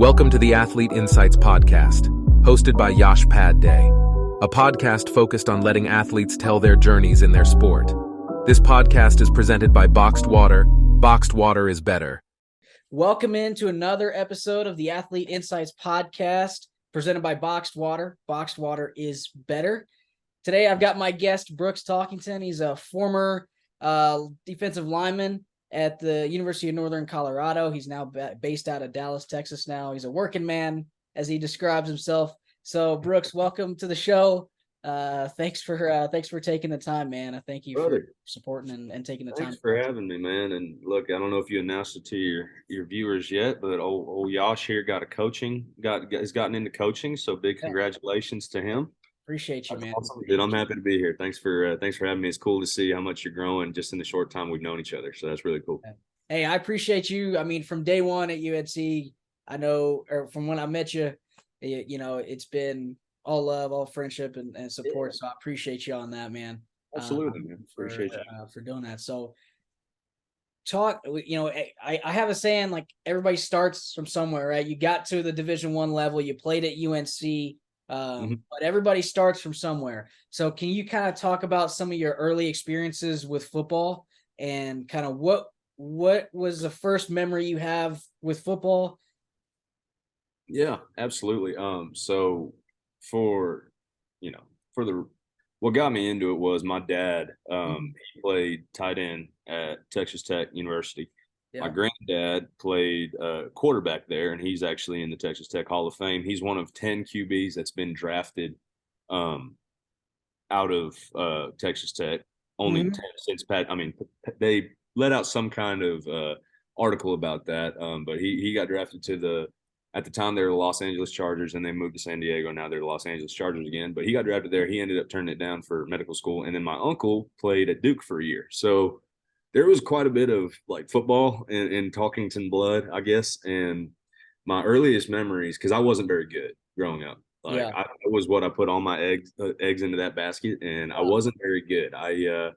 Welcome to the Athlete Insights Podcast, hosted by Yash Padhye, a podcast focused on letting athletes tell their journeys in their sport. This podcast is presented by Boxed Water. Boxed Water is better. Welcome into another episode of the Athlete Insights Podcast, presented by Boxed Water. Boxed Water is better. Today, I've got my guest, Brooks Talkington. He's a former defensive lineman at the University of Northern Colorado. He's now based out of Dallas, Texas now. He's a working man, as he describes himself. So, Brooks, welcome to the show. Thanks for taking the time, man. I thank you for supporting and taking the time. Thanks for having me, man. And look, I don't know if you announced it to your viewers yet, but old Yash here has gotten into coaching. So big congratulations to him. Appreciate you, man. Awesome, dude. I'm happy to be here. Thanks for having me. It's cool to see how much you're growing just in the short time we've known each other. So that's really cool. Hey, I appreciate you. I mean, from day one at UNC, I know, or from when I met you, it's been all love, all friendship, and support. Yeah. So I appreciate you on that, man. Absolutely, man. Appreciate you for doing that. So I have a saying, like, everybody starts from somewhere, right? You got to the Division I level, you played at UNC, but everybody starts from somewhere. So can you kind of talk about some of your early experiences with football and kind of what was the first memory you have with football? Yeah, absolutely. So what got me into it was my dad. He played tight end at Texas Tech University. Yeah. My granddad played quarterback there, and he's actually in the Texas Tech Hall of Fame. He's one of 10 QBs that's been drafted out of Texas Tech. Only 10 since Pat. I mean, they let out some kind of article about that, but he got drafted to at the time, they were the Los Angeles Chargers, and they moved to San Diego. Now they're the Los Angeles Chargers again. But he got drafted there. He ended up turning it down for medical school. And then my uncle played at Duke for a year. So there was quite a bit of, like, football in Talkington blood, I guess. And my earliest memories, because I wasn't very good growing up. It was what I put all my eggs into that basket, and I wasn't very good. I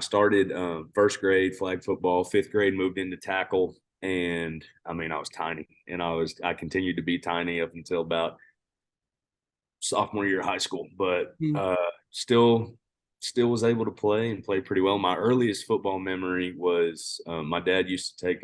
started first grade flag football, fifth grade moved into tackle. And I mean, I was tiny, and I continued to be tiny up until about sophomore year of high school, but still was able to play and play pretty well. My earliest football memory was my dad used to take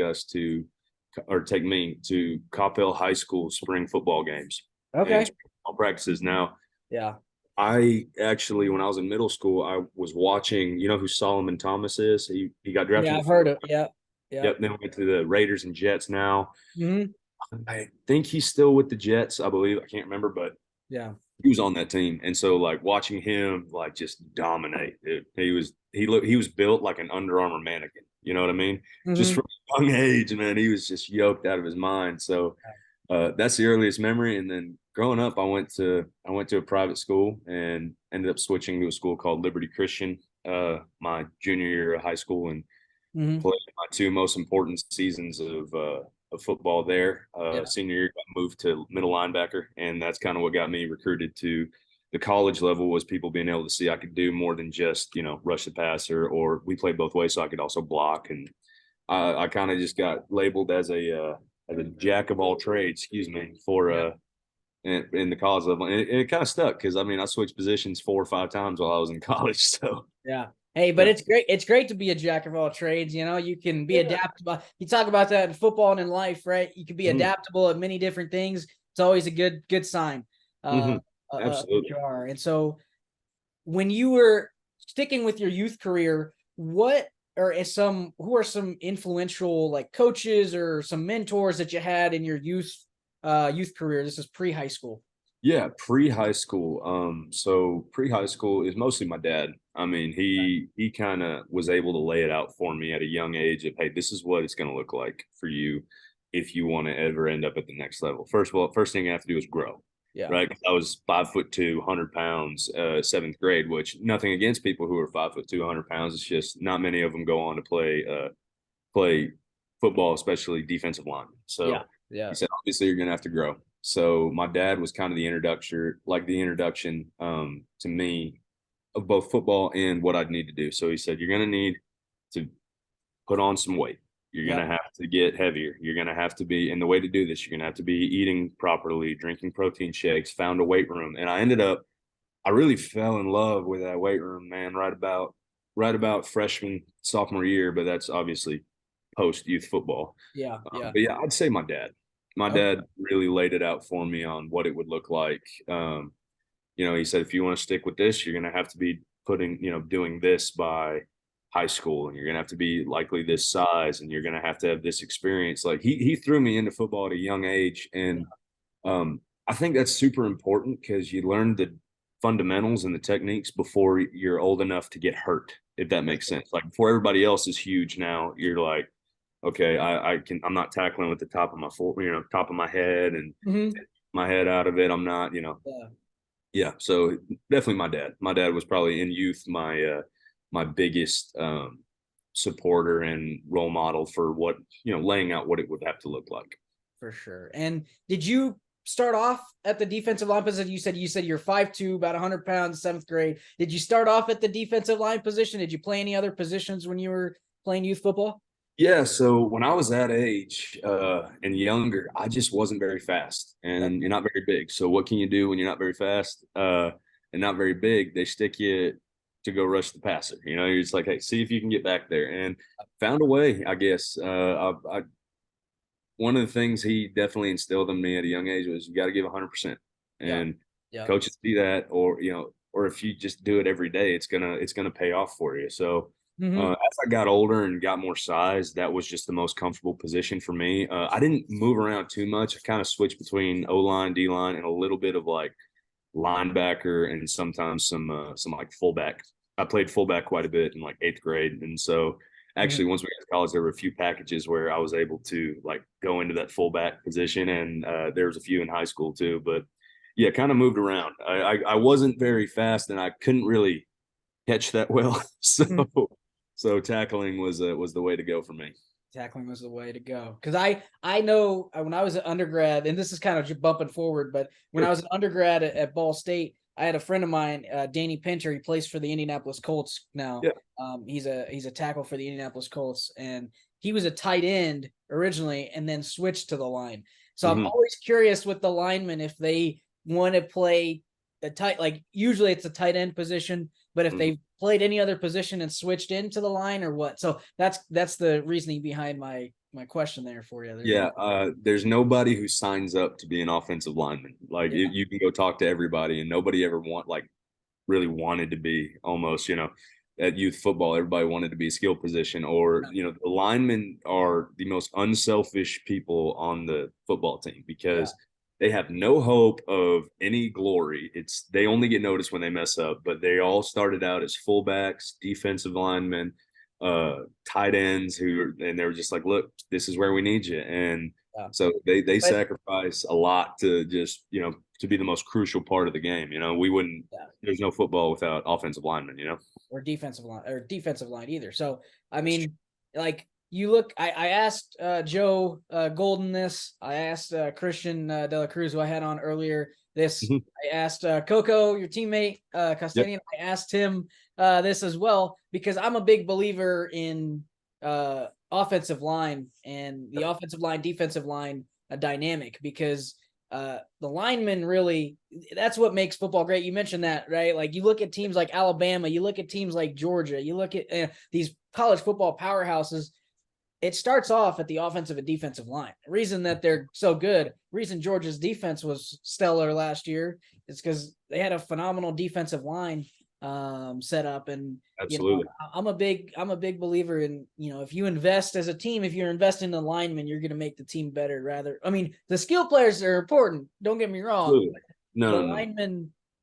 me to Coppell High School spring football games. Okay. Football practices. Now, yeah. I actually, when I was in middle school, I was watching, you know who Solomon Thomas is? He got drafted. Yeah, I've heard of it. Yeah. Yep. Then we went to the Raiders and Jets now. I think he's still with the Jets, I believe. I can't remember, but yeah, he was on that team. And so, like, watching him, like, just dominate. He was built like an Under Armour mannequin. You know what I mean? Just from a young age, man, he was just yoked out of his mind. So that's the earliest memory. And then growing up, I went to a private school and ended up switching to a school called Liberty Christian my junior year of high school, and played my two most important seasons of football there. Senior year, got moved to middle linebacker, and that's kind of what got me recruited to the college level, was people being able to see I could do more than just, rush the passer, or we played both ways, so I could also block. And I kind of just got labeled as a jack of all trades, for in the college level, and it kind of stuck, because I switched positions 4 or 5 times while I was in college. So yeah. Hey, but it's great. It's great to be a jack of all trades. You can be adaptable. You talk about that in football and in life, right? You can be adaptable at many different things. It's always a good sign. Absolutely. And so, when you were sticking with your youth career, who are some influential, like, coaches or some mentors that you had in your youth career? This is pre-high school. Yeah, pre-high school. So pre-high school is mostly my dad. I mean, he kind of was able to lay it out for me at a young age of, hey, this is what it's going to look like for you if you want to ever end up at the next level. First of all, first thing you have to do is grow. Yeah. Right. I was 5'2", 100 pounds, 7th grade, which, nothing against people who are 5'2", 100 pounds. It's just not many of them go on to play football, especially defensive linemen. So he said, obviously you're going to have to grow. So my dad was kind of the introduction to me of both football and what I'd need to do. So he said, you're going to need to put on some weight. You're going to have to get heavier. You're going to have to be, and the way to do this, you're going to have to be eating properly, drinking protein shakes, found a weight room. And I really fell in love with that weight room, man, right about freshman, sophomore year, but that's obviously post youth football. Yeah. But yeah, I'd say my dad. My dad really laid it out for me on what it would look like. He said, if you want to stick with this, you're going to have to be doing this by high school, and you're going to have to be likely this size, and you're going to have this experience. Like he threw me into football at a young age. And I think that's super important because you learn the fundamentals and the techniques before you're old enough to get hurt, if that makes sense. Like before everybody else is huge now, you're like, okay, I'm not tackling with the top of top of my head and my head out of it. I'm not, yeah. So definitely my dad. My dad was probably in youth my biggest supporter and role model for what, laying out what it would have to look like. For sure. And did you start off at the defensive line position? You said you're 5'2", about 100 pounds, 7th grade. Did you start off at the defensive line position? Did you play any other positions when you were playing youth football? Yeah, so when I was that age and younger, I just wasn't very fast, and you're not very big. So what can you do when you're not very fast and not very big? They stick you to go rush the passer. You're just like, hey, see if you can get back there, and found a way, I guess. One of the things he definitely instilled in me at a young age was you got to give 100%, and coaches see that, or if you just do it every day, it's gonna pay off for you. So. As I got older and got more size, that was just the most comfortable position for me. I didn't move around too much. I kind of switched between O-line, D-line, and a little bit of like linebacker and sometimes some like fullback. I played fullback quite a bit in like 8th grade. And so actually once we got to college, there were a few packages where I was able to like go into that fullback position, and there was a few in high school too. But yeah, kind of moved around. I wasn't very fast, and I couldn't really catch that well. So tackling was the way to go for me. Tackling was the way to go. Because I know when I was an undergrad, and this is kind of bumping forward, but when I was an undergrad at Ball State, I had a friend of mine, Danny Pinter. He plays for the Indianapolis Colts now. Yeah. He's a tackle for the Indianapolis Colts, and he was a tight end originally, and then switched to the line. So I'm always curious with the linemen if they want to play the tight. Like usually it's a tight end position, but if they played any other position and switched into the line or what. So that's the reasoning behind my question there for you. There's nobody who signs up to be an offensive lineman. Like you can go talk to everybody, and nobody ever really wanted to be almost, at youth football, everybody wanted to be a skill position, or, the linemen are the most unselfish people on the football team because they have no hope of any glory. They only get noticed when they mess up, but they all started out as fullbacks, defensive linemen, tight ends and they were just like, look, this is where we need you. And so they sacrifice a lot to just, to be the most crucial part of the game. We wouldn't, there's no football without offensive linemen, or defensive line either. So, I mean, like, you look, I asked Joe Golden this. I asked Christian De La Cruz, who I had on earlier, this. I asked Coco, your teammate, Castanian. I asked him this as well, because I'm a big believer in offensive line and the offensive line, defensive line dynamic, because the linemen really, that's what makes football great. You mentioned that, right? Like you look at teams like Alabama, you look at teams like Georgia, you look at these college football powerhouses. It starts off at the offensive and defensive line. The reason that they're so good, reason Georgia's defense was stellar last year, is because they had a phenomenal defensive line set up. And absolutely, I'm a big believer in, if you invest as a team, if you're investing in the linemen, you're going to make the team better. The skill players are important. Don't get me wrong. No.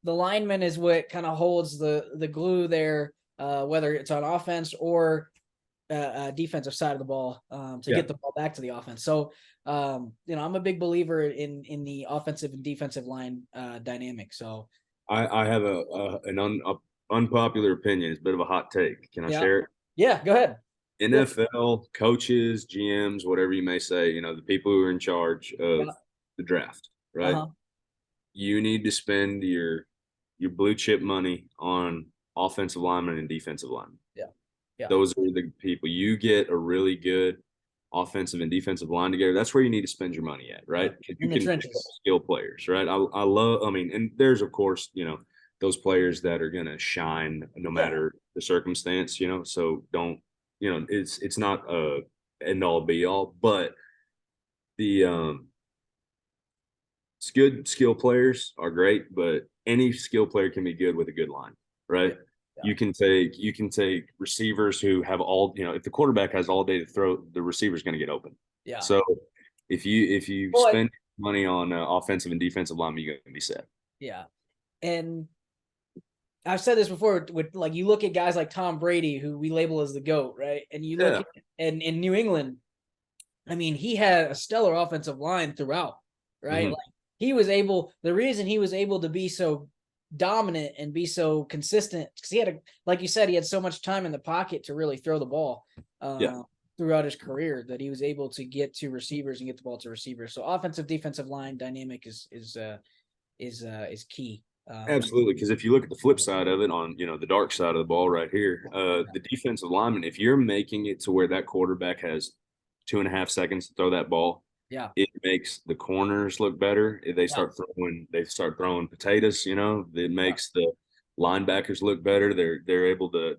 The lineman is what kind of holds the glue there, whether it's on offense or defensive side of the ball to get the ball back to the offense. So, I'm a big believer in the offensive and defensive line dynamic. So I have an unpopular opinion. It's a bit of a hot take. Can I share it? Yeah, go ahead. NFL coaches, GMs, whatever you may say, the people who are in charge of the draft, right? You need to spend your blue chip money on offensive linemen and defensive linemen. Yeah. Those are the people. You get a really good offensive and defensive line together, that's where you need to spend your money at, right? Because you In the can pick up trenches. skill players, right? I love, I mean, and there's of course, those players that are gonna shine no matter the circumstance, so don't, it's not a end all be all, but the good skill players are great, but any skill player can be good with a good line, right? Yeah. You can take receivers who have all, if the quarterback has all day to throw, the receiver's going to get open. Yeah. So if you spend money on offensive and defensive linemen, you're going to be set. Yeah. And I've said this before with like, you look at guys like Tom Brady, who we label as the GOAT, right? And you look and in New England, I mean, he had a stellar offensive line throughout, right? Mm-hmm. Like the reason he was able to be so dominant and be so consistent, because he had like you said, he had so much time in the pocket to really throw the ball throughout his career, that he was able to get to receivers and get the ball to receivers. So offensive defensive line dynamic is key. Absolutely, because if you look at the flip side of it, on the dark side of the ball right here, the defensive lineman, if you're making it to where that quarterback has 2.5 seconds to throw that ball, it makes the corners look better. If they start throwing potatoes, it makes the linebackers look better. They're able to,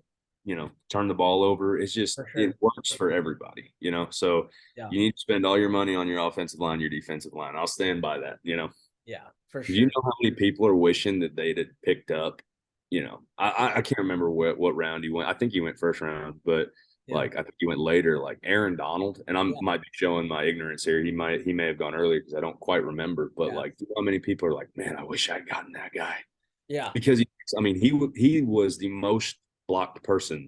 turn the ball over. It's just it works for everybody, So you need to spend all your money on your offensive line, your defensive line. I'll stand by that, Yeah, for sure. Do you know how many people are wishing that they'd had picked up? I can't remember what round he went. I think he went first round, but I think he went later. Like Aaron Donald, and I might be showing my ignorance here. He may have gone earlier because I don't quite remember. But like, do you know how many people are like, man, I wish I'd gotten that guy. Yeah, because he was the most blocked person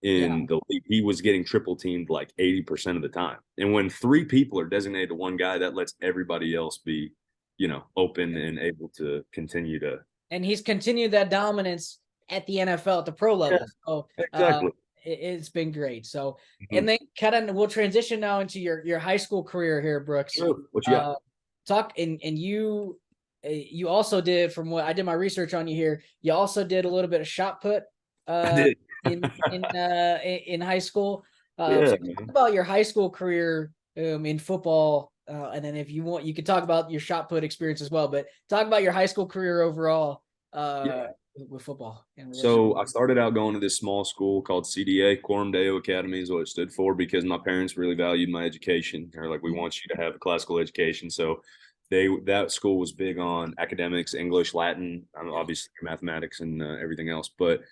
in the league. He was getting triple teamed like 80% of the time. And when 3 people are designated to one guy, that lets everybody else be open and able to continue to. And he's continued that dominance at the NFL at the pro level. Yeah, so exactly. It's been great. So, and then we'll transition now into your high school career here, Brooks. Sure. What you got? And you also did, from what I did my research on you here, you also did a little bit of shot put I did. in high school. Yeah, so talk about your high school career in football. And then if you want, you could talk about your shot put experience as well, but talk about your high school career overall with football. So I started out going to this small school called CDA, Quorum Deo Academy is what it stood for, because my parents really valued my education. They're like, we want you to have a classical education. So that school was big on academics, English, Latin, obviously mathematics and everything else. But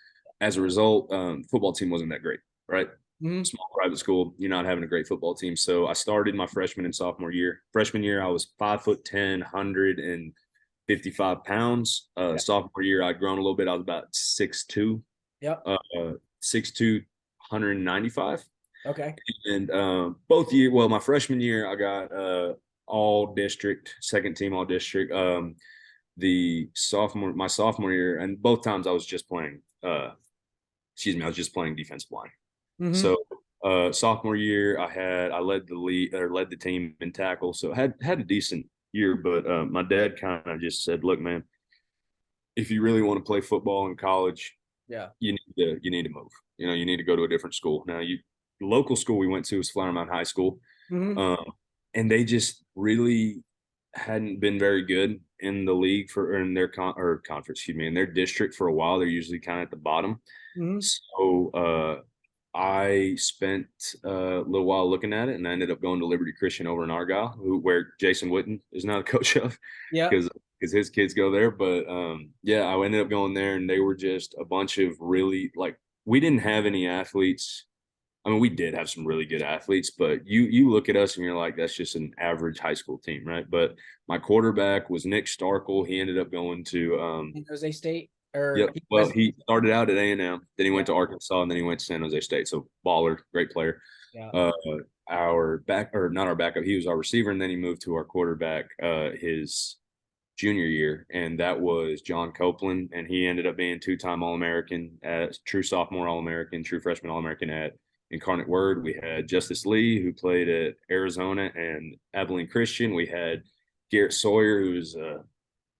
as a result, football team wasn't that great, right? Small private school, you're not having a great football team. So I started my freshman and sophomore year. Freshman year, I was 5'10", 155 pounds. Sophomore year, I'd grown a little bit. I was about 6'2". Yep. 6'2", 195. Okay. And both year, well, my freshman year, I got all district, second team all district. My sophomore year, and both times I was just playing. I was just playing defensive line. So sophomore year, I led the team in tackle, so had a decent year. But my dad kind of just said, "Look, man, if you really want to play football in college, you need to move. You need to go to a different school." Now, the local school we went to was Flower Mound High School, and they just really hadn't been very good in the league in their conference, in their district for a while. They're usually kind of at the bottom. So I spent a little while looking at it, and I ended up going to Liberty Christian over in Argyle, where Jason Witten is now the coach of, because his kids go there. But I ended up going there, and they were just a bunch of really, like, we didn't have any athletes. I mean, we did have some really good athletes, but you look at us and you're like, that's just an average high school team, right? But my quarterback was Nick Starkle. He ended up going to San Jose State. Well, he started out at A&M, then he went to Arkansas, and then he went to San Jose State. So baller, great player. Our not our backup, he was our receiver, and then he moved to our quarterback his junior year, and that was John Copeland, and he ended up being 2-time All-American, true sophomore All-American, true freshman All-American at Incarnate Word. We had Justice Lee, who played at Arizona and Abilene Christian. We had Garrett Sawyer, who was a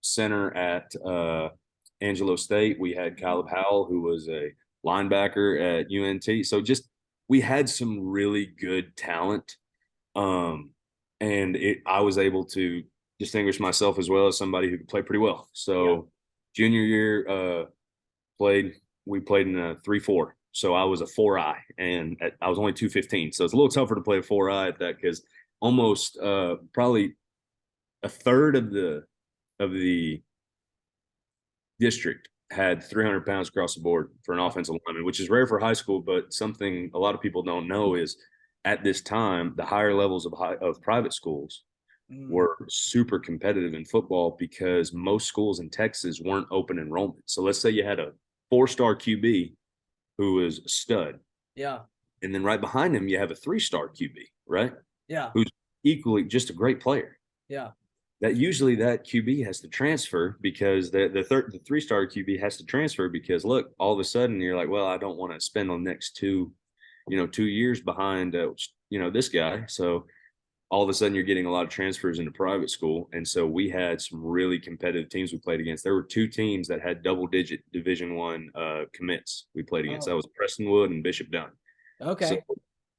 center at Angelo State. We had Caleb Howell, who was a linebacker at UNT. So we had some really good talent I was able to distinguish myself as well as somebody who could play pretty well. So junior year, we played in a 3-4. So I was a 4I, and I was only 215. So it's a little tougher to play a 4I at that, because almost probably a third of the district had 300 pounds across the board for an offensive lineman, which is rare for high school. But something a lot of people don't know is at this time, the higher levels of private schools were super competitive in football, because most schools in Texas weren't open enrollment. So let's say you had a 4-star QB who was a stud. Yeah. And then right behind him, you have a 3-star QB, right? Yeah. Who's equally just a great player. Yeah. That usually that QB has to transfer, because the 3-star QB has to transfer, because look, all of a sudden you're like, well, I don't want to spend the next 2 years behind, this guy. So all of a sudden you're getting a lot of transfers into private school. And so we had some really competitive teams we played against. There were 2 teams that had double-digit Division I commits we played against. That was Prestonwood and Bishop Dunn. Okay. So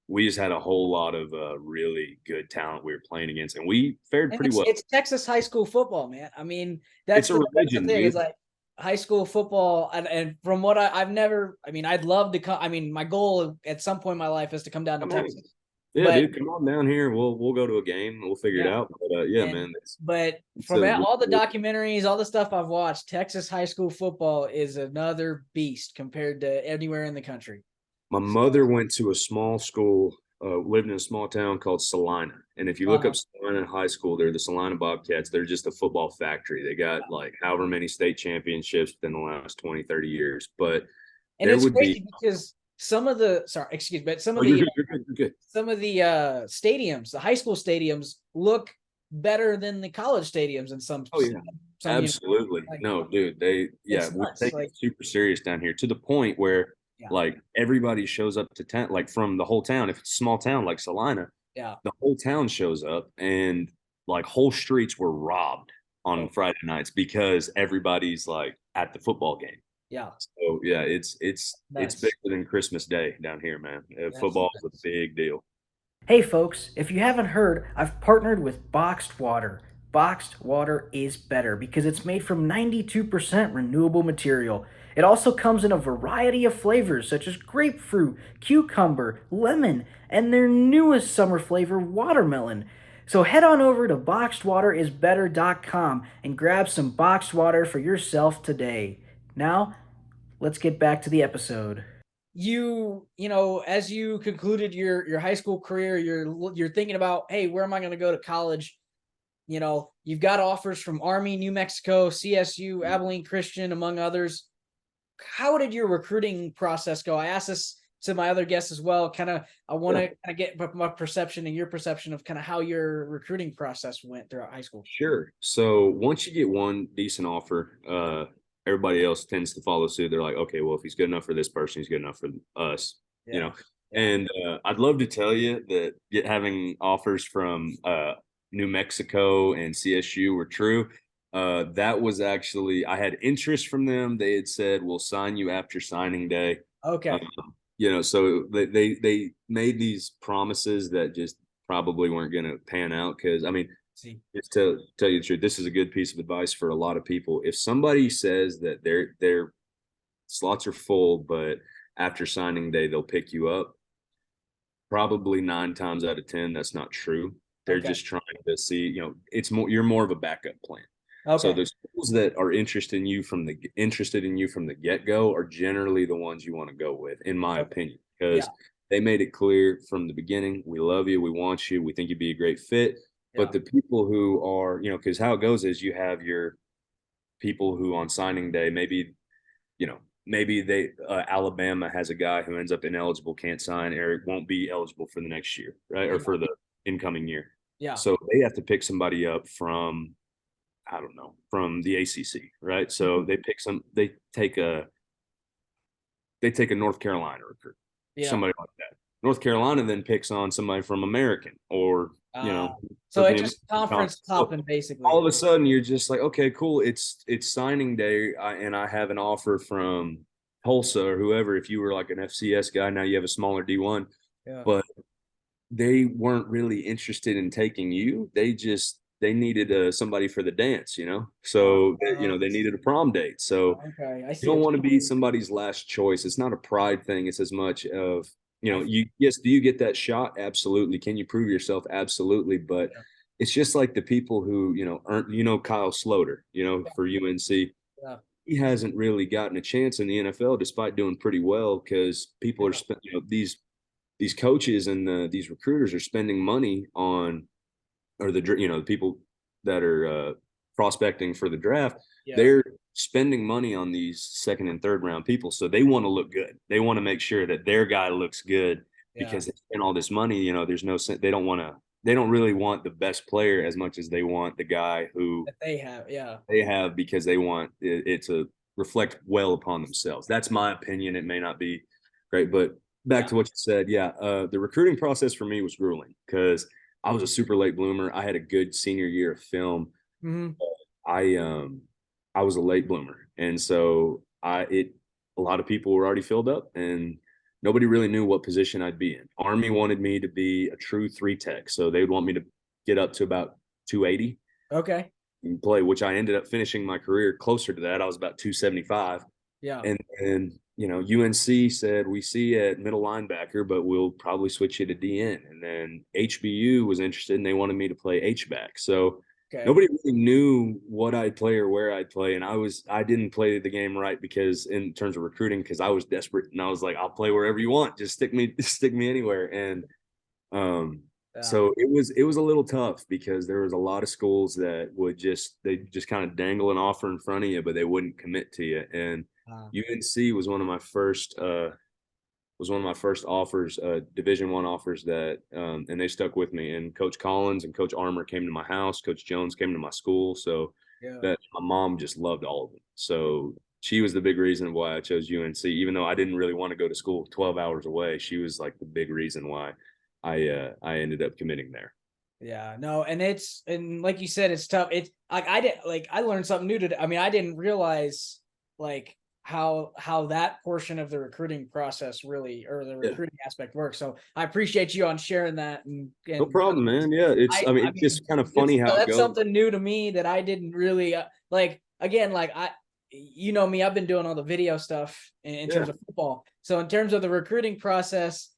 we just had a whole lot of really good talent we were playing against, and we fared pretty well. It's Texas high school football, man. I mean, that's the thing. Dude. Is like high school football, and from what I've never, I mean, I'd love to come. I mean, my goal at some point in my life is to come down to Texas. Yeah, dude, come on down here. We'll go to a game. We'll figure it out. But man. From all the documentaries, all the stuff I've watched, Texas high school football is another beast compared to anywhere in the country. My mother went to a small school, lived in a small town called Salina. And if you look up Salina High School, they're the Salina Bobcats. They're just a football factory. They got like however many state championships within the last 20, 30 years. But it's crazy because some of the stadiums, the high school stadiums, look better than the college stadiums in some. Oh yeah, absolutely. No, dude, we take it super serious down here, to the point where like everybody shows up to town, like from the whole town. If it's a small town like Salina, the whole town shows up, and like whole streets were robbed on Friday nights because everybody's like at the football game. Yeah. So yeah, it's bigger than Christmas Day down here, man. Football is a big deal. Hey folks, if you haven't heard, I've partnered with Boxed Water. Boxed water is better because it's made from 92% renewable material. It also comes in a variety of flavors such as grapefruit, cucumber, lemon, and their newest summer flavor, watermelon. So head on over to boxedwaterisbetter.com and grab some boxed water for yourself today. Now, let's get back to the episode. You know, as you concluded your high school career, you're thinking about, hey, where am I going to go to college? You know, you've got offers from Army, New Mexico, CSU, Abilene Christian, among others. How did your recruiting process go? I asked this to my other guests as well. I want to kind of get my perception and your perception of kind of how your recruiting process went throughout high school. Sure. So once you get one decent offer, everybody else tends to follow suit. They're like, okay, well, if he's good enough for this person, he's good enough for us, you know? And I'd love to tell you that having offers from New Mexico and CSU were true. That was actually, I had interest from them. They had said, we'll sign you after signing day. Okay. So they made these promises that just probably weren't going to pan out. Cause I mean, just to tell you the truth, this is a good piece of advice for a lot of people. If somebody says that their slots are full, but after signing day, they'll pick you up, probably 9 times out of 10, that's not true. They're just trying to see, you're more of a backup plan. Okay. So the schools that are interested in you from the get-go are generally the ones you want to go with, in my opinion, because they made it clear from the beginning, we love you, we want you, we think you'd be a great fit. But the people who are, because how it goes is you have your people who on signing day, maybe Alabama has a guy who ends up ineligible, can't sign, or won't be eligible for the next year, right? Or for the incoming year. Yeah. So they have to pick somebody up from, I don't know, from the ACC, right? So they take a North Carolina recruit, somebody like that. North Carolina then picks on somebody from American, or so it's just conference hopping, basically. All of a sudden you're just like, okay, cool, it's signing day, and I have an offer from Tulsa or whoever. If you were like an FCS guy, now you have a smaller D1. But they weren't really interested in taking you. They needed somebody for the dance, So they needed a prom date. So okay, I you see. don't want to be somebody's last choice. It's not a pride thing. It's as much of yes, do you get that shot? Absolutely. Can you prove yourself? Absolutely. But it's just like the people who Kyle Sloter, for UNC. Yeah. He hasn't really gotten a chance in the NFL despite doing pretty well because people are these coaches and these recruiters are spending money on, or the people that are prospecting for the draft. Yeah. They're spending money on these second and third round people, so they want to look good. They want to make sure that their guy looks good because they spend all this money. There's no sense. They don't really want the best player as much as they want the guy who that they have. Yeah. they have because they want it to reflect well upon themselves. That's my opinion. It may not be great, but back to what you said. Yeah. The recruiting process for me was grueling because I was a super late bloomer. I had a good senior year of film. Mm-hmm. I was a late bloomer. And so a lot of people were already filled up and nobody really knew what position I'd be in. Army wanted me to be a true 3 tech. So they would want me to get up to about 280. Okay. And play, which I ended up finishing my career closer to that. I was about 275. Yeah. And UNC said, we see you at middle linebacker, but we'll probably switch you to DN. And then HBU was interested and they wanted me to play H-back. So nobody really knew what I'd play or where I'd play. And I didn't play the game right because in terms of recruiting, because I was desperate and I was like, I'll play wherever you want. Just stick me anywhere. And so it was a little tough because there was a lot of schools that they just kind of dangle an offer in front of you, but they wouldn't commit to you. And UNC was one of my first offers, Division I offers that, and they stuck with me. And Coach Collins and Coach Armour came to my house. Coach Jones came to my school. So that my mom just loved all of them. So she was the big reason why I chose UNC, even though I didn't really want to go to school 12 hours away. She was like the big reason why I ended up committing there. Yeah, no, and like you said, it's tough. It's like I learned something new today. I mean, I didn't realize like how that portion of the recruiting process really, or the recruiting aspect works. So I appreciate you on sharing that. And no problem, man. Yeah, it's just kind of funny how that's it goes. Something new to me that I didn't really like. Again, like me, I've been doing all the video stuff in terms of football. So in terms of the recruiting process,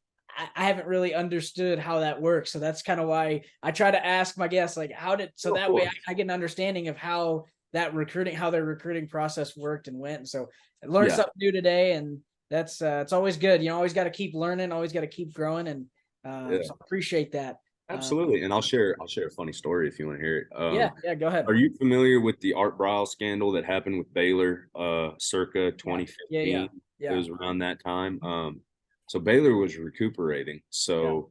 I haven't really understood how that works. So that's kind of why I try to ask my guests, like, that way I get an understanding of how their recruiting process worked and went. And so I learned something new today, and that's it's always good. Always got to keep learning, always got to keep growing. And so I appreciate that. Absolutely. And I'll share a funny story if you want to hear it. Yeah, go ahead. Are you familiar with the Art Briles scandal that happened with Baylor circa 2015? Yeah. It was around that time. So Baylor was recuperating. So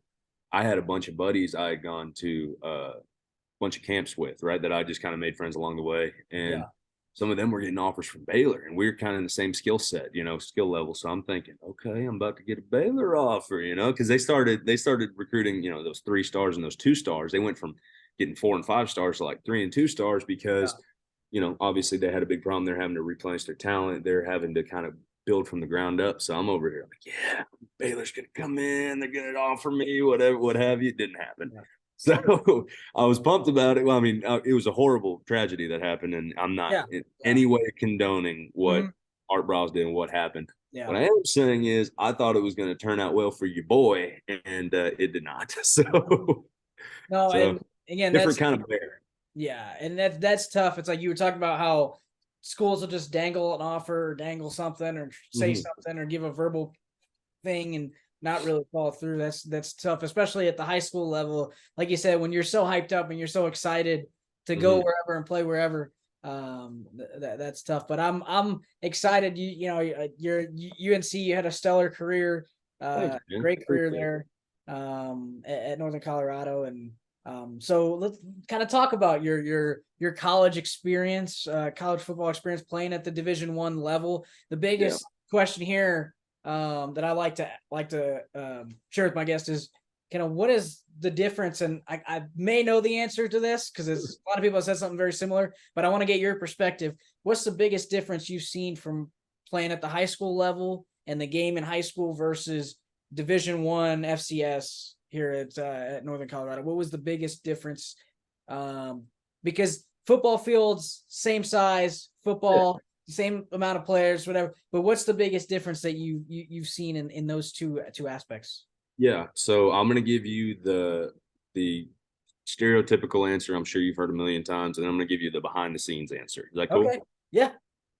I had a bunch of buddies I had gone to a bunch of camps with, right, that I just kind of made friends along the way. And some of them were getting offers from Baylor, and we were kind of in the same skill set, skill level. So I'm thinking, okay, I'm about to get a Baylor offer, because they started recruiting, those 3 stars and those 2 stars. They went from getting 4 and 5 stars to like 3 and 2 stars because, obviously they had a big problem. They're having to replenish their talent. They're having to kind of build from the ground up. So I'm over here like, yeah, Baylor's gonna come in, they're gonna offer me whatever, what have you. It didn't happen. So I was pumped about it. Well, I mean, it was a horrible tragedy that happened, and I'm not in any way condoning what Art Briles did and what happened. What I am saying is I thought it was going to turn out well for your boy, and it did not. And again, different kind of bear. Yeah, and that's tough. It's like you were talking about how schools will just dangle an offer, or dangle something, or say something, or give a verbal thing, and not really follow through. That's tough, especially at the high school level. Like you said, when you're so hyped up and you're so excited to go wherever and play wherever, that's tough. But I'm excited. You're UNC. You had a stellar career, great career there at Northern Colorado, and so let's kind of talk about your college experience, college football experience, playing at the Division I level. The biggest question here that I like to share with my guests is what is the difference? And I may know the answer to this because a lot of people have said something very similar, but I want to get your perspective. What's the biggest difference you've seen from playing at the high school level and the game in high school versus Division I FCS here at Northern Colorado? What was the biggest difference? Because football fields, same size, football, same amount of players, whatever. But what's the biggest difference that you've seen in those two aspects? Yeah. So I'm going to give you the stereotypical answer I'm sure you've heard a million times, and I'm going to give you the behind the scenes answer. Is that cool? Okay. Yeah.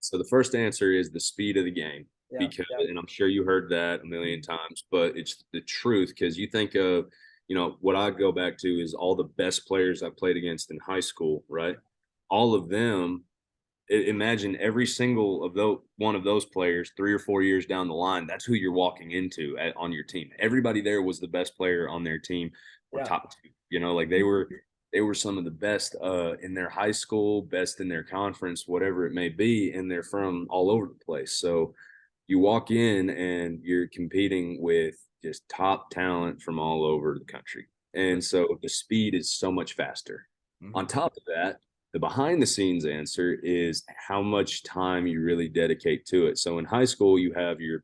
So the first answer is the speed of the game, Yeah. because, and I'm sure you heard that a million times, but it's the truth, because you think of, what I go back to is all the best players I played against in high school, right? All of them, imagine every single of those one of those players 3 or 4 years down the line, that's who you're walking into on your team. Everybody there was the best player on their team, or top two. Like they were some of the best in their high school, best in their conference, whatever it may be, and they're from all over the place. So you walk in and you're competing with just top talent from all over the country. And so the speed is so much faster. Mm-hmm. On top of that, the behind the scenes answer is how much time you really dedicate to it. So in high school, you have your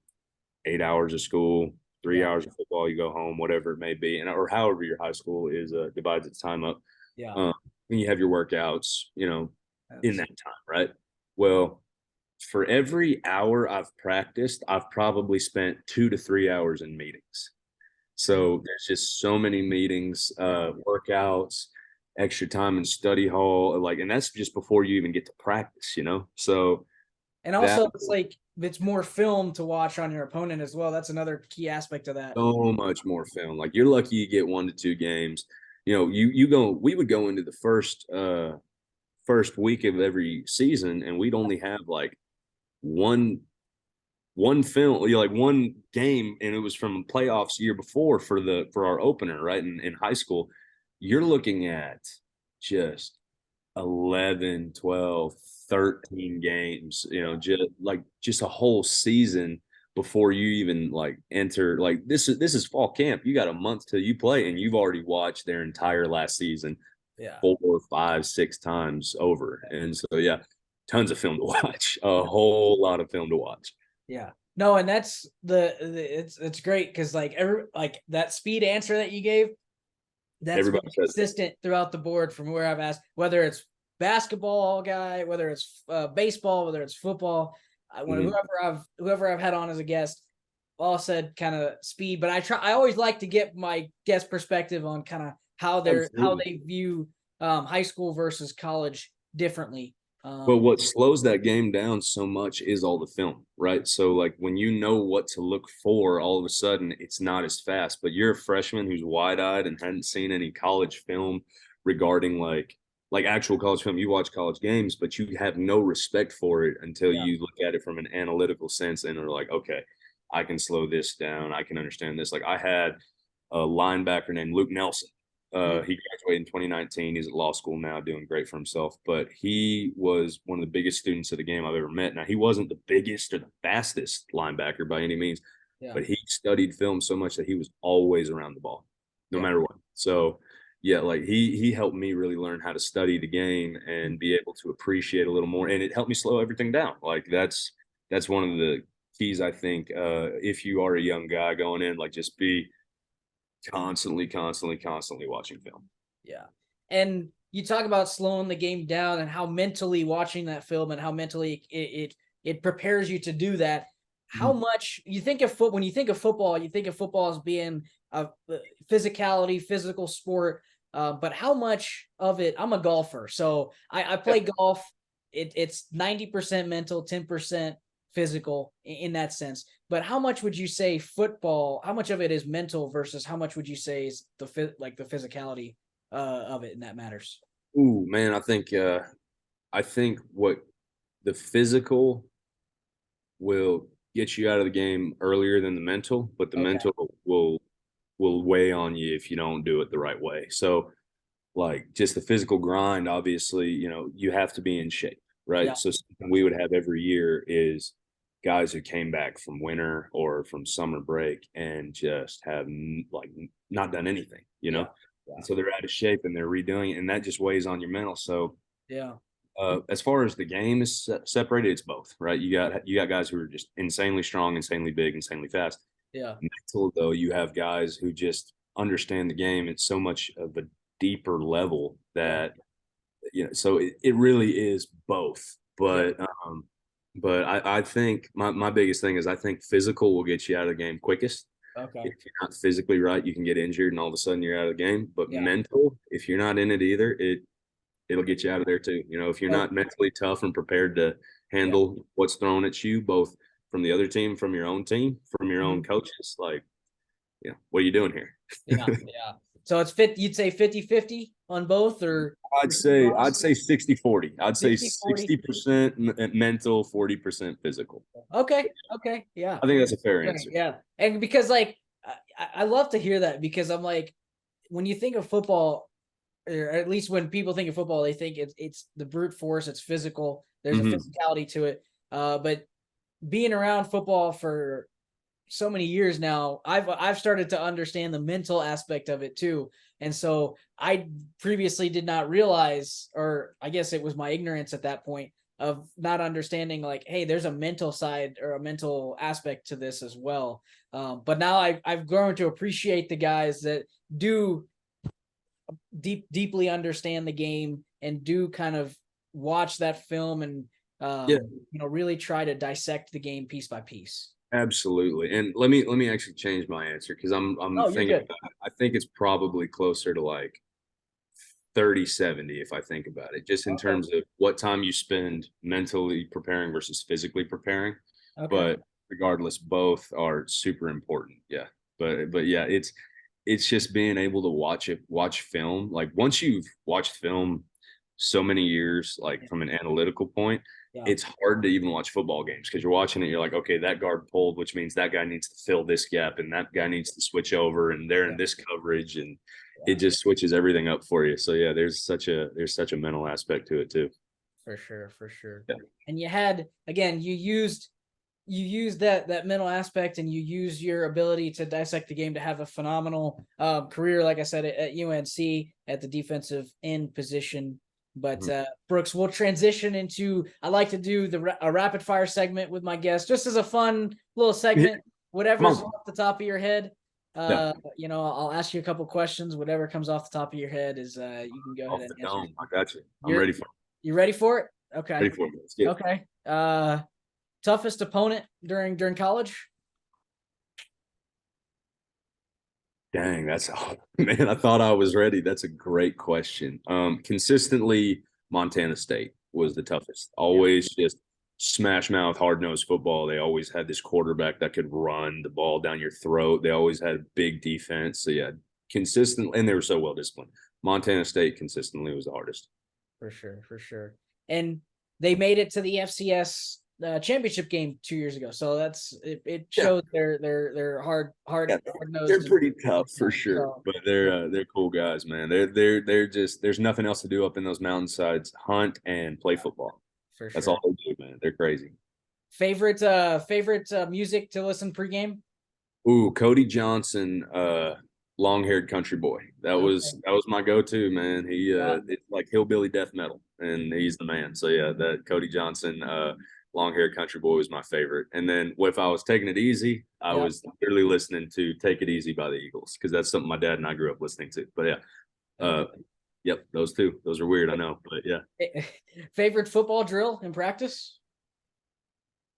8 hours of school, 3 hours of football, you go home, whatever it may be, and or however your high school is divides its time up. And you have your workouts, in that time, right? Well, for every hour I've practiced, I've probably spent 2 to 3 hours in meetings. So there's just so many meetings, workouts, extra time in study hall, and that's just before you even get to practice, So, and also it's like it's more film to watch on your opponent as well. That's another key aspect of that. So much more film. Like, you're lucky you get 1 to 2 games. We would go into the first week of every season, and we'd only have like one film, like one game, and it was from playoffs year before for our opener, right? In high school, you're looking at just 11, 12, 13 games, just a whole season before you even enter. This is fall camp. You got a month till you play, and you've already watched their entire last season 4, 5, 6 times over. And so, tons of film to watch, a whole lot of film to watch. Yeah. No, and that's it's great because that speed answer that you gave, that's been consistent throughout the board from where I've asked, whether it's basketball guy, whether it's baseball, whether it's football, whoever I've had on as a guest, all said kind of speed. But I always like to get my guest perspective on kind of how they view high school versus college differently. But what slows that game down so much is all the film, right? So when you know what to look for, all of a sudden it's not as fast. But you're a freshman who's wide-eyed and hadn't seen any college film regarding like actual college film. You watch college games, but you have no respect for it until you look at it from an analytical sense and are like, okay, I can slow this down. I can understand this. I had a linebacker named Luke Nelson. He graduated in 2019. He's at law school now, doing great for himself. But he was one of the biggest students of the game I've ever met. Now, he wasn't the biggest or the fastest linebacker by any means, but he studied film so much that he was always around the ball, no matter what. So, he helped me really learn how to study the game and be able to appreciate a little more. And it helped me slow everything down. That's one of the keys, I think, if you are a young guy going in, just be constantly watching film. Yeah. And you talk about slowing the game down and how mentally watching that film and how mentally it prepares you to do that. How much you think of when you think of football, as being a physicality, physical sport. But how much of it, I'm a golfer, so I play golf. It's 90% mental, 10% physical in that sense. But how much would you say football, how much of it is mental versus how much would you say is the physicality of it, and that matters? Ooh, man, I think what the physical will get you out of the game earlier than the mental, but the mental will weigh on you if you don't do it the right way. So just the physical grind, obviously, you have to be in shape, right? Yeah. So something we would have every year is guys who came back from winter or from summer break and just have not done anything, Yeah. And so they're out of shape and they're redoing it, and that just weighs on your mental. So as far as the game is separated, it's both, right? You got guys who are just insanely strong, insanely big, insanely fast. Yeah. Mental, though, you have guys who just understand the game at so much of a deeper level that so it really is both. But I think my biggest thing is I think physical will get you out of the game quickest. Okay. If you're not physically right, you can get injured and all of a sudden you're out of the game. But Yeah. mental, if you're not in it either, it'll get you out of there too. If you're not mentally tough and prepared to handle what's thrown at you, both from the other team, from your own team, from your own coaches, like, what are you doing here? Yeah. So it's you'd say 50-50 on both, or I'd say 60-40. I'd say 60% mental, 40% physical. Okay. Yeah. I think that's a fair answer. Yeah. And because I love to hear that, because I'm like, when you think of football, or at least when people think of football, they think it's the brute force, it's physical. There's a physicality to it. But being around football for so many years now, I've started to understand the mental aspect of it too. And so I previously did not realize, or I guess it was my ignorance at that point of not understanding, like, hey, there's a mental side or a mental aspect to this as well. But now I've grown to appreciate the guys that do deeply understand the game and do kind of watch that film and really try to dissect the game piece by piece. Absolutely. And let me actually change my answer, because I'm thinking about it. I think it's probably closer to like 30-70 if I think about it, just in terms of what time you spend mentally preparing versus physically preparing. But regardless, both are super important. Yeah. But yeah, it's just being able to watch film. Like, once you've watched film so many years, like from an analytical point, it's hard to even watch football games, because you're watching it, you're like, okay, that guard pulled, which means that guy needs to fill this gap and that guy needs to switch over and they're in this coverage, and it just switches everything up for you. So yeah, there's such a mental aspect to it too. For sure. Yeah. And you had, again, you used that mental aspect, and you use your ability to dissect the game to have a phenomenal career, like I said, at UNC at the defensive end position. But Brooks, we'll transition into, I like to do a rapid fire segment with my guests, just as a fun little segment. Whatever's off the top of your head, I'll ask you a couple questions. Whatever comes off the top of your head is you can go ahead and answer. I got you. I'm ready for it. You ready for it? Okay. Ready for it. Let's get it. Okay. Toughest opponent during college? Dang, man, I thought I was ready. That's a great question. Consistently, Montana State was the toughest. Always just smash mouth, hard nosed football. They always had this quarterback that could run the ball down your throat. They always had big defense. So yeah, consistently, and they were so well disciplined. Montana State consistently was the hardest. For sure. And they made it to the FCS championship game 2 years ago, so it shows they're hard nosed. They're pretty tough for sure, but they're cool guys, man. They're just, there's nothing else to do up in those mountainsides. Hunt and play football. For sure. That's all they do, man. They're crazy. Favorite music to listen pregame? Ooh, Cody Johnson, long-haired country boy. That was my go-to, man. It's like hillbilly death metal, and he's the man. So yeah, that Cody Johnson, long-haired country boy was my favorite. And then if I was taking it easy, I was literally listening to "Take It Easy" by the Eagles, because that's something my dad and I grew up listening to. But yeah, yep, those two. Those are weird, I know, but yeah. Favorite football drill in practice?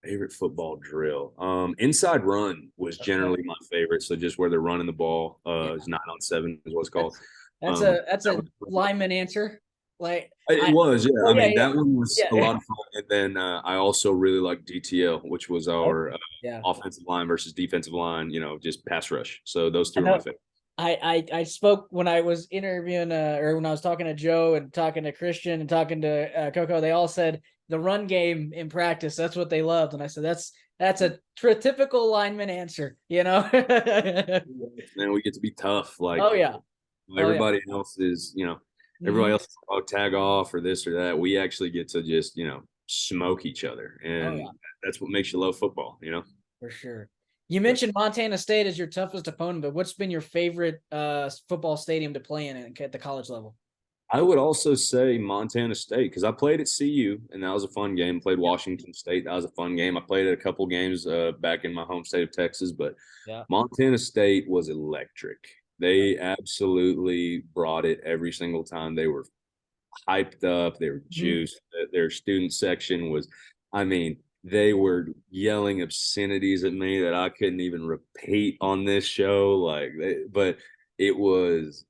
Favorite football drill. Inside run was generally my favorite. So just where they're running the ball, is 9-on-7 is what it's called. That's a lineman answer. Like it was, yeah. I mean, that one was a lot of fun. And then I also really liked DTL, which was our offensive line versus defensive line, just pass rush. So those two are my favorite. I spoke when I was interviewing or when I was talking to Joe and talking to Christian and talking to Coco. They all said the run game in practice, that's what they loved. And I said, that's a typical lineman answer, Man, we get to be tough. Like, everybody else is, everybody else is tag off or this or that. We actually get to just, smoke each other. And that's what makes you love football, For sure. You mentioned Montana State as your toughest opponent, but what's been your favorite football stadium to play in at the college level? I would also say Montana State, because I played at CU, and that was a fun game. Played Washington State. That was a fun game. I played at a couple games back in my home state of Texas, but Montana State was electric. They absolutely brought it every single time. They were hyped up. They were juiced. Their student section was, I mean, they were yelling obscenities at me that I couldn't even repeat on this show. But it was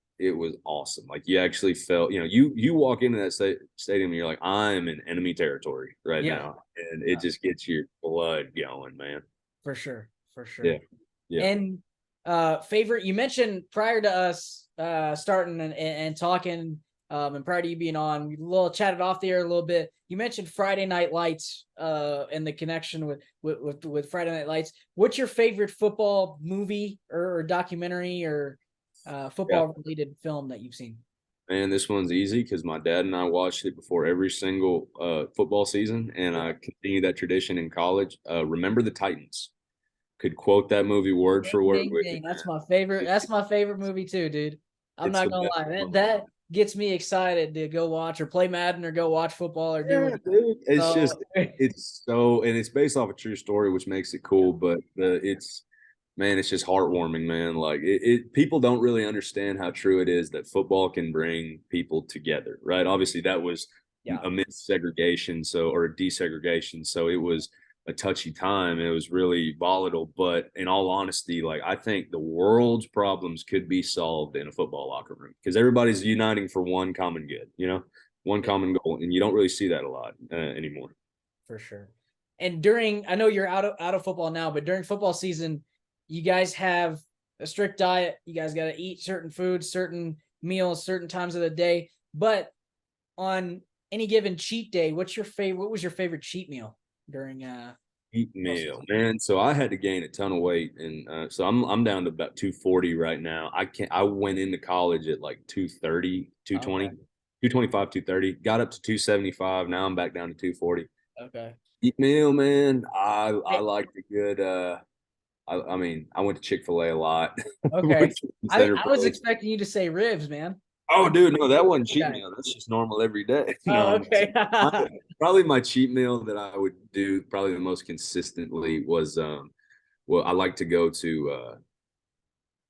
awesome. Like you actually felt, you walk into that stadium and you're like, I'm in enemy territory right Yeah. now, and it just gets your blood going, man. For sure. For sure. Yeah. Yeah. And favorite, you mentioned prior to us starting and talking, and prior to you being on, we chatted off the air a little bit. You mentioned Friday Night Lights and the connection with Friday Night Lights. What's your favorite football movie or documentary or football related film that you've seen? Man, this one's easy because my dad and I watched it before every single football season, and I continued that tradition in college. Remember the Titans. Could quote that movie word for word with you. That's my favorite. That's my favorite movie too, dude. I'm It's not the gonna best lie. one. That gets me excited to go watch or play Madden or go watch football or do Yeah, dude. It's so. just and it's based off a true story, which makes it cool. But it's just heartwarming, man. Like people don't really understand how true it is that football can bring people together, right? Obviously, that was amidst segregation, or desegregation, so it was a touchy time. It was really volatile, but in all honesty, like I think the world's problems could be solved in a football locker room because everybody's uniting for one common good, one common goal, and you don't really see that a lot anymore. For sure. And I know you're out of football now, but during football season, you guys have a strict diet. You guys got to eat certain foods, certain meals, certain times of the day. But on any given cheat day, what was your favorite cheat meal during Cheat meal, man. So I had to gain a ton of weight, and so I'm down to about 240 right now. I went into college at like 230, 220, 225, 230. Got up to 275. Now I'm back down to 240. Okay. Cheat meal, man. I like the good. I mean, I went to Chick-fil-A a lot. Okay. I was expecting you to say ribs, man. Oh, dude, no, that wasn't cheat meal. That's just normal every day. Oh, okay. Probably my cheat meal that I would do probably the most consistently was I like to go to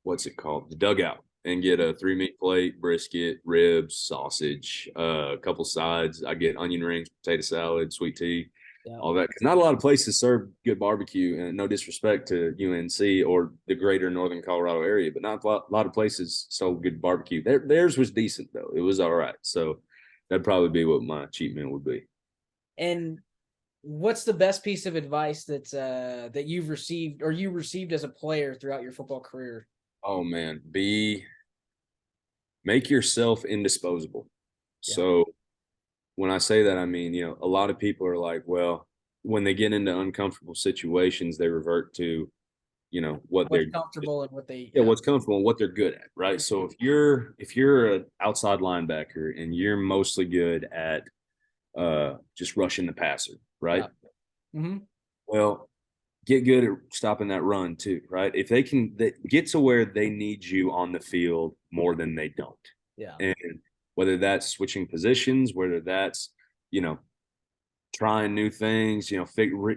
what's it called? The Dugout, and get a 3-meat plate, brisket, ribs, sausage, a couple sides. I get onion rings, potato salad, sweet tea, all that. 'Cause not a lot of places serve good barbecue, and no disrespect to UNC or the greater Northern Colorado area, but not a lot of places sold good barbecue. Theirs was decent though; it was all right. So that'd probably be what my cheat meal would be. And what's the best piece of advice that you've received or you received as a player throughout your football career? Oh man, make yourself indisposable. Yeah. So when I say that, I mean, a lot of people are like, well, when they get into uncomfortable situations, they revert to, what's comfortable and what they what's comfortable and what they're good at, right? So if you're an outside linebacker and you're mostly good at just rushing the passer, right? Yeah. Mm-hmm. Well, get good at stopping that run too, right? If they can get to where they need you on the field more than they don't. Yeah. And whether that's switching positions, whether that's, trying new things,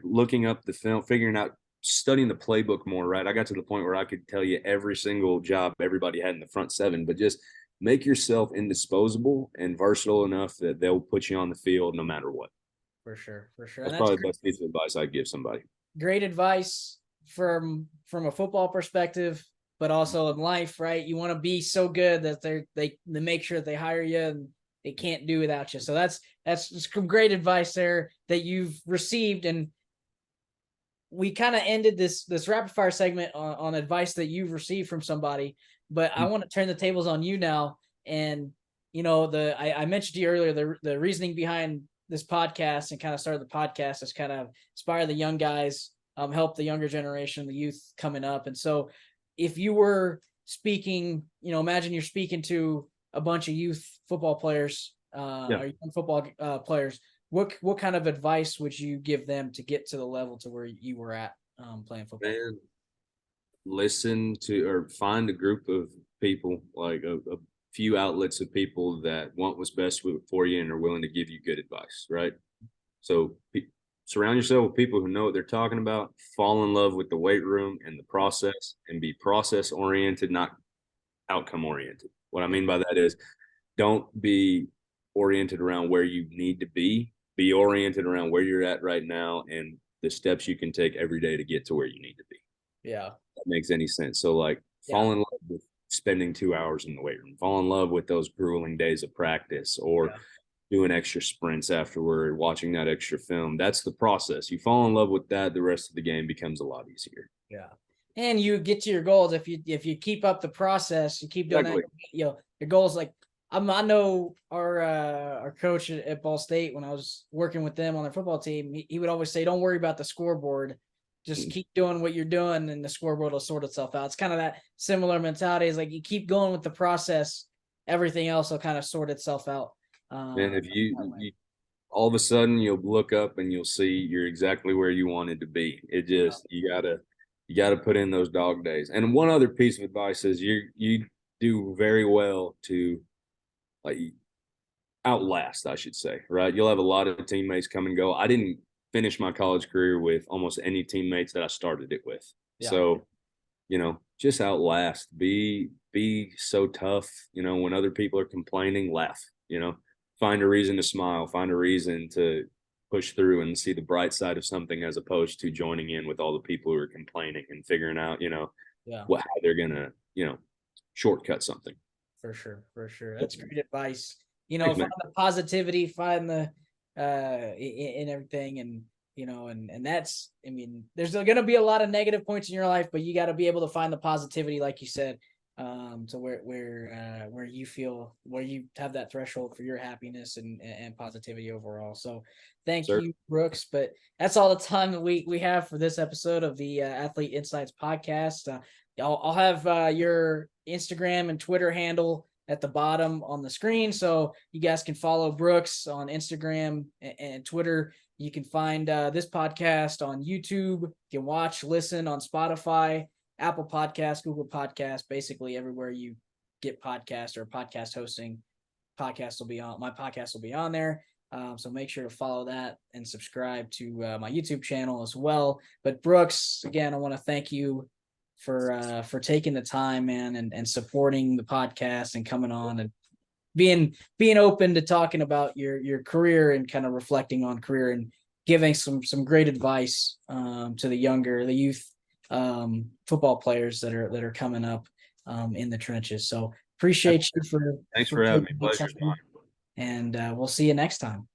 looking up the film, figuring out, studying the playbook more, right? I got to the point where I could tell you every single job everybody had in the front seven, but just make yourself indisposable and versatile enough that they'll put you on the field no matter what. For sure. That's probably the best piece of advice I'd give somebody. Great advice from a football perspective, but also in life, right? You want to be so good that they make sure that they hire you and they can't do without you. So that's some great advice there that you've received. And we kind of ended this rapid fire segment on advice that you've received from somebody, but I want to turn the tables on you now. And I mentioned to you earlier the reasoning behind this podcast and kind of started the podcast is kind of inspire the young guys, help the younger generation, the youth coming up. And so if you were speaking, imagine you're speaking to a bunch of youth football players, or young football players, what kind of advice would you give them to get to the level to where you were at playing football? Man, listen to or find a group of people, like a few outlets of people that want what's best for you and are willing to give you good advice, right? So surround yourself with people who know what they're talking about, fall in love with the weight room and the process, and be process oriented, not outcome oriented. What I mean by that is don't be oriented around where you need to be oriented around where you're at right now and the steps you can take every day to get to where you need to be. Yeah. That makes any sense. So like fall in love with spending 2 hours in the weight room, fall in love with those grueling days of practice, or doing extra sprints afterward, watching that extra film. That's the process. You fall in love with that, the rest of the game becomes a lot easier. Yeah. And you get to your goals if you keep up the process, you keep doing that, your goals. Like I know our coach at Ball State, when I was working with them on their football team, he would always say, don't worry about the scoreboard. Just keep doing what you're doing and the scoreboard will sort itself out. It's kind of that similar mentality. Is like you keep going with the process, everything else will kind of sort itself out. And if you all of a sudden you'll look up and you'll see you're exactly where you wanted to be. It just you gotta put in those dog days. And one other piece of advice is you do very well to like outlast, I should say, right? You'll have a lot of teammates come and go. I didn't finish my college career with almost any teammates that I started it with. Yeah. So, just outlast, be so tough, when other people are complaining, laugh, find a reason to smile, find a reason to push through and see the bright side of something, as opposed to joining in with all the people who are complaining and figuring out, how they're going to, shortcut something. For sure. That's great advice. Thanks, find the positivity, find the in everything, and and that's, there's going to be a lot of negative points in your life, but you got to be able to find the positivity, like you said, to where you feel, where you have that threshold for your happiness and positivity overall. So thank you, Brooks. But that's all the time that we have for this episode of the Athlete Insights podcast. I'll have your Instagram and Twitter handle at the bottom on the screen, so you guys can follow Brooks on Instagram and Twitter. You can find this podcast on YouTube. You can watch, listen on Spotify, Apple Podcasts, Google Podcasts, basically everywhere you get podcasts or podcast hosting. My podcast will be on there. So make sure to follow that and subscribe to my YouTube channel as well. But Brooks, again, I want to thank you for taking the time, man, and supporting the podcast and coming on and being open to talking about your career and kind of reflecting on career and giving some great advice to the youth football players that are coming up in the trenches. So appreciate you thanks for having me. Pleasure. And we'll see you next time.